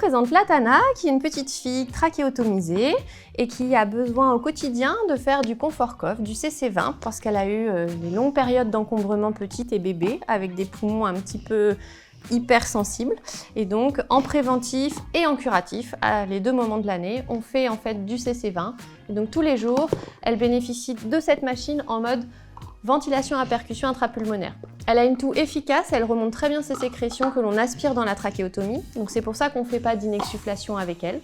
présente Latana, qui est une petite fille trachéotomisée et qui a besoin au quotidien de faire du confort cough, du CC20, parce qu'elle a eu des longues périodes d'encombrement petite et bébé, avec des poumons un petit peu hypersensibles. Et donc, en préventif et en curatif, à les deux moments de l'année, on fait en fait du CC20. Et donc, tous les jours, elle bénéficie de cette machine en mode ventilation à percussion intrapulmonaire. Elle a une toux efficace, elle remonte très bien ses sécrétions que l'on aspire dans la trachéotomie. Donc c'est pour ça qu'on ne fait pas d'inexsufflation avec elle.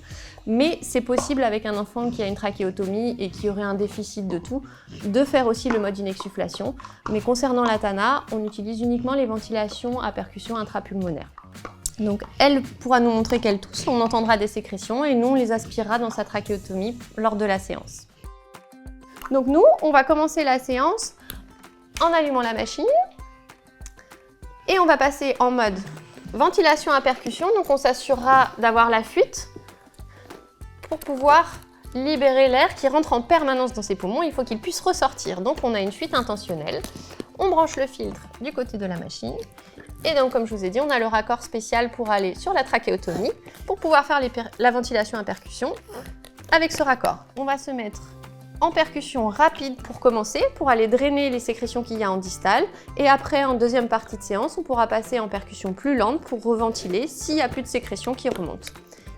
Mais c'est possible avec un enfant qui a une trachéotomie et qui aurait un déficit de toux, de faire aussi le mode inexsufflation. Mais concernant Latana, on utilise uniquement les ventilations à percussion intrapulmonaire. Donc elle pourra nous montrer qu'elle tousse, on entendra des sécrétions et nous on les aspirera dans sa trachéotomie lors de la séance. Donc nous, on va commencer la séance en allumant la machine et on va passer en mode ventilation à percussion. Donc on s'assurera d'avoir la fuite pour pouvoir libérer l'air qui rentre en permanence dans ses poumons. Il faut qu'il puisse ressortir. Donc on a une fuite intentionnelle. On branche le filtre du côté de la machine et donc comme je vous ai dit, on a le raccord spécial pour aller sur la trachéotomie pour pouvoir faire la ventilation à percussion avec ce raccord. On va se mettre en percussion rapide pour commencer, pour aller drainer les sécrétions qu'il y a en distal. Et après, en deuxième partie de séance, on pourra passer en percussion plus lente pour reventiler s'il n'y a plus de sécrétions qui remontent.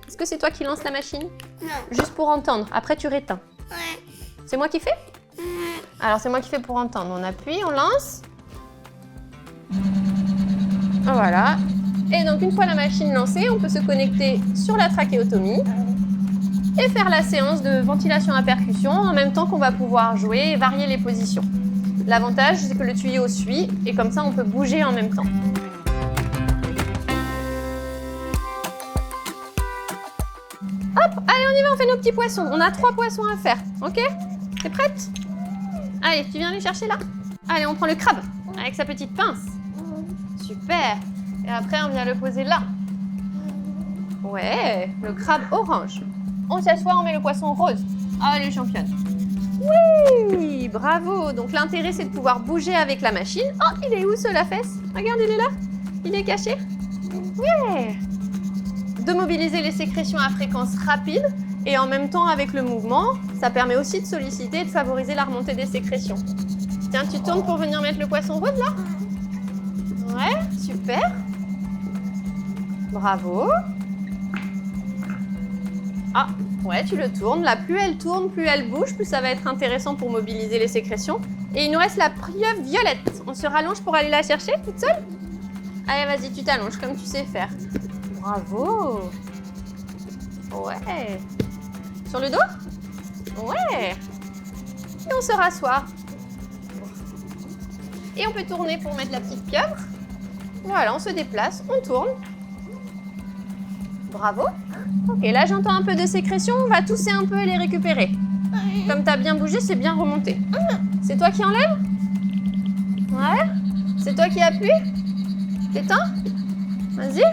Est-ce que c'est toi qui lance la machine? Non. Juste pour entendre, après tu réteins. Ouais. C'est moi qui fais? Alors c'est moi qui fais pour entendre. On appuie, on lance. Voilà. Et donc une fois la machine lancée, on peut se connecter sur la trachéotomie et faire la séance de ventilation à percussion en même temps qu'on va pouvoir jouer et varier les positions. L'avantage, c'est que le tuyau suit et comme ça, on peut bouger en même temps. Hop, allez, on y va, on fait nos petits poissons. On a 3 poissons à faire, ok? T'es prête? Allez, tu viens les chercher là? Allez, on prend le crabe avec sa petite pince. Super. Et après, on vient le poser là. Ouais, le crabe orange. On s'assoit, on met le poisson rose. Allez, championne. Oui, bravo. Donc l'intérêt, c'est de pouvoir bouger avec la machine. Oh, il est où ce la fesse? Regarde, il est là. Il est caché. Ouais. De mobiliser les sécrétions à fréquence rapide et en même temps avec le mouvement, ça permet aussi de solliciter et de favoriser la remontée des sécrétions. Tiens, tu tournes pour venir mettre le poisson rose là? Ouais, super. Bravo. Ah, ouais, tu le tournes. Là, plus elle tourne, plus elle bouge, plus ça va être intéressant pour mobiliser les sécrétions. Et il nous reste la pieuvre violette. On se rallonge pour aller la chercher toute seule? Allez, vas-y, tu t'allonges comme tu sais faire. Bravo. Ouais. Sur le dos? Ouais. Et on se rassoit. Et on peut tourner pour mettre la petite pieuvre. Voilà, on se déplace, on tourne. Bravo. Ok, là j'entends un peu de sécrétion, on va tousser un peu et les récupérer. Comme tu as bien bougé, c'est bien remonté. C'est toi qui enlève? Ouais. C'est toi qui appuie? T'éteins? Vas-y.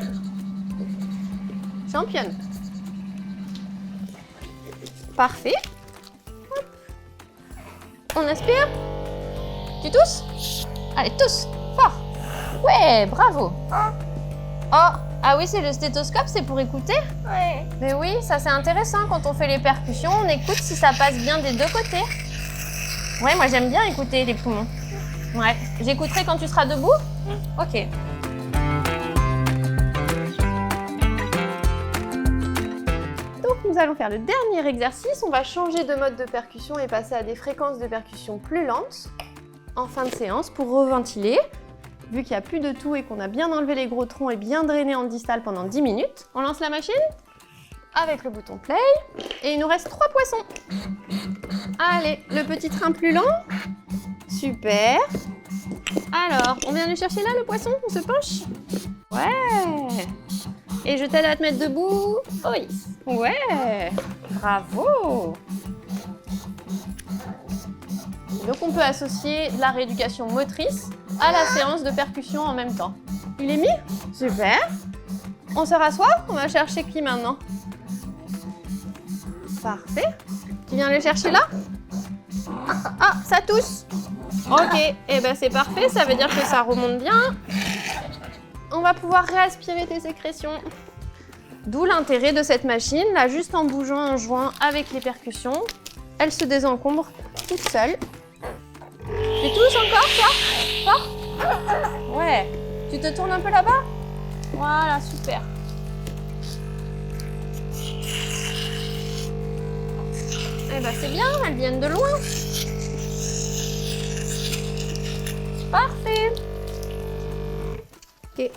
Championne. Parfait. Hop. On aspire. Tu tousses? Allez, tousse. Fort. Ouais, bravo. Oh. Ah oui, c'est le stéthoscope, c'est pour écouter? Ouais. Mais oui, ça c'est intéressant. Quand on fait les percussions, on écoute si ça passe bien des deux côtés. Ouais, moi j'aime bien écouter les poumons. Ouais, j'écouterai quand tu seras debout? Ok. Donc nous allons faire le dernier exercice. On va changer de mode de percussion et passer à des fréquences de percussion plus lentes en fin de séance pour reventiler. Vu qu'il n'y a plus de toux et qu'on a bien enlevé les gros troncs et bien drainé en distal pendant 10 minutes, on lance la machine avec le bouton play et il nous reste 3 poissons. Allez, le petit train plus lent. Super. Alors, on vient le chercher là, le poisson? On se penche? Ouais. Et je t'aide à te mettre debout? Oui. Ouais. Bravo. Donc on peut associer de la rééducation motrice à la séance de percussion en même temps. Il est mis? Super. On se rassoit? On va chercher qui maintenant? Parfait. Tu viens le chercher là? Ah, ça tousse. Ok, et ben c'est parfait, ça veut dire que ça remonte bien. On va pouvoir réaspirer tes sécrétions. D'où l'intérêt de cette machine. Là, juste en bougeant un joint avec les percussions, elle se désencombre toute seule. Tu touches encore, toi? Fort? Ouais. Tu te tournes un peu là-bas? Voilà, super. Eh ben c'est bien, elles viennent de loin. Parfait. Ok,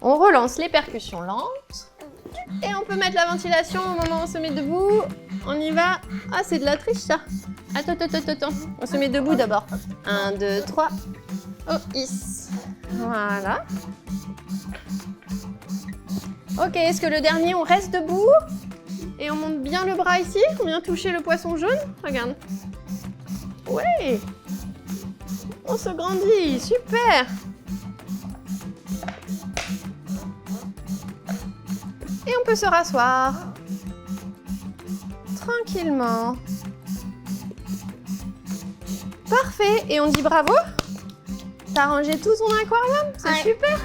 on relance les percussions lentes. Et on peut mettre la ventilation au moment où on se met debout. On y va. Ah, c'est de la triche ça. Attends. On se met debout d'abord. 1, 2, 3. Oh, is. Voilà. Ok, est-ce que le dernier, on reste debout? Et on monte bien le bras ici. On vient toucher le poisson jaune. Regarde. Ouais. On se grandit. Super. Et on peut se rasseoir. Tranquillement. Parfait. Et on dit bravo. T'as rangé tout ton aquarium. C'est super.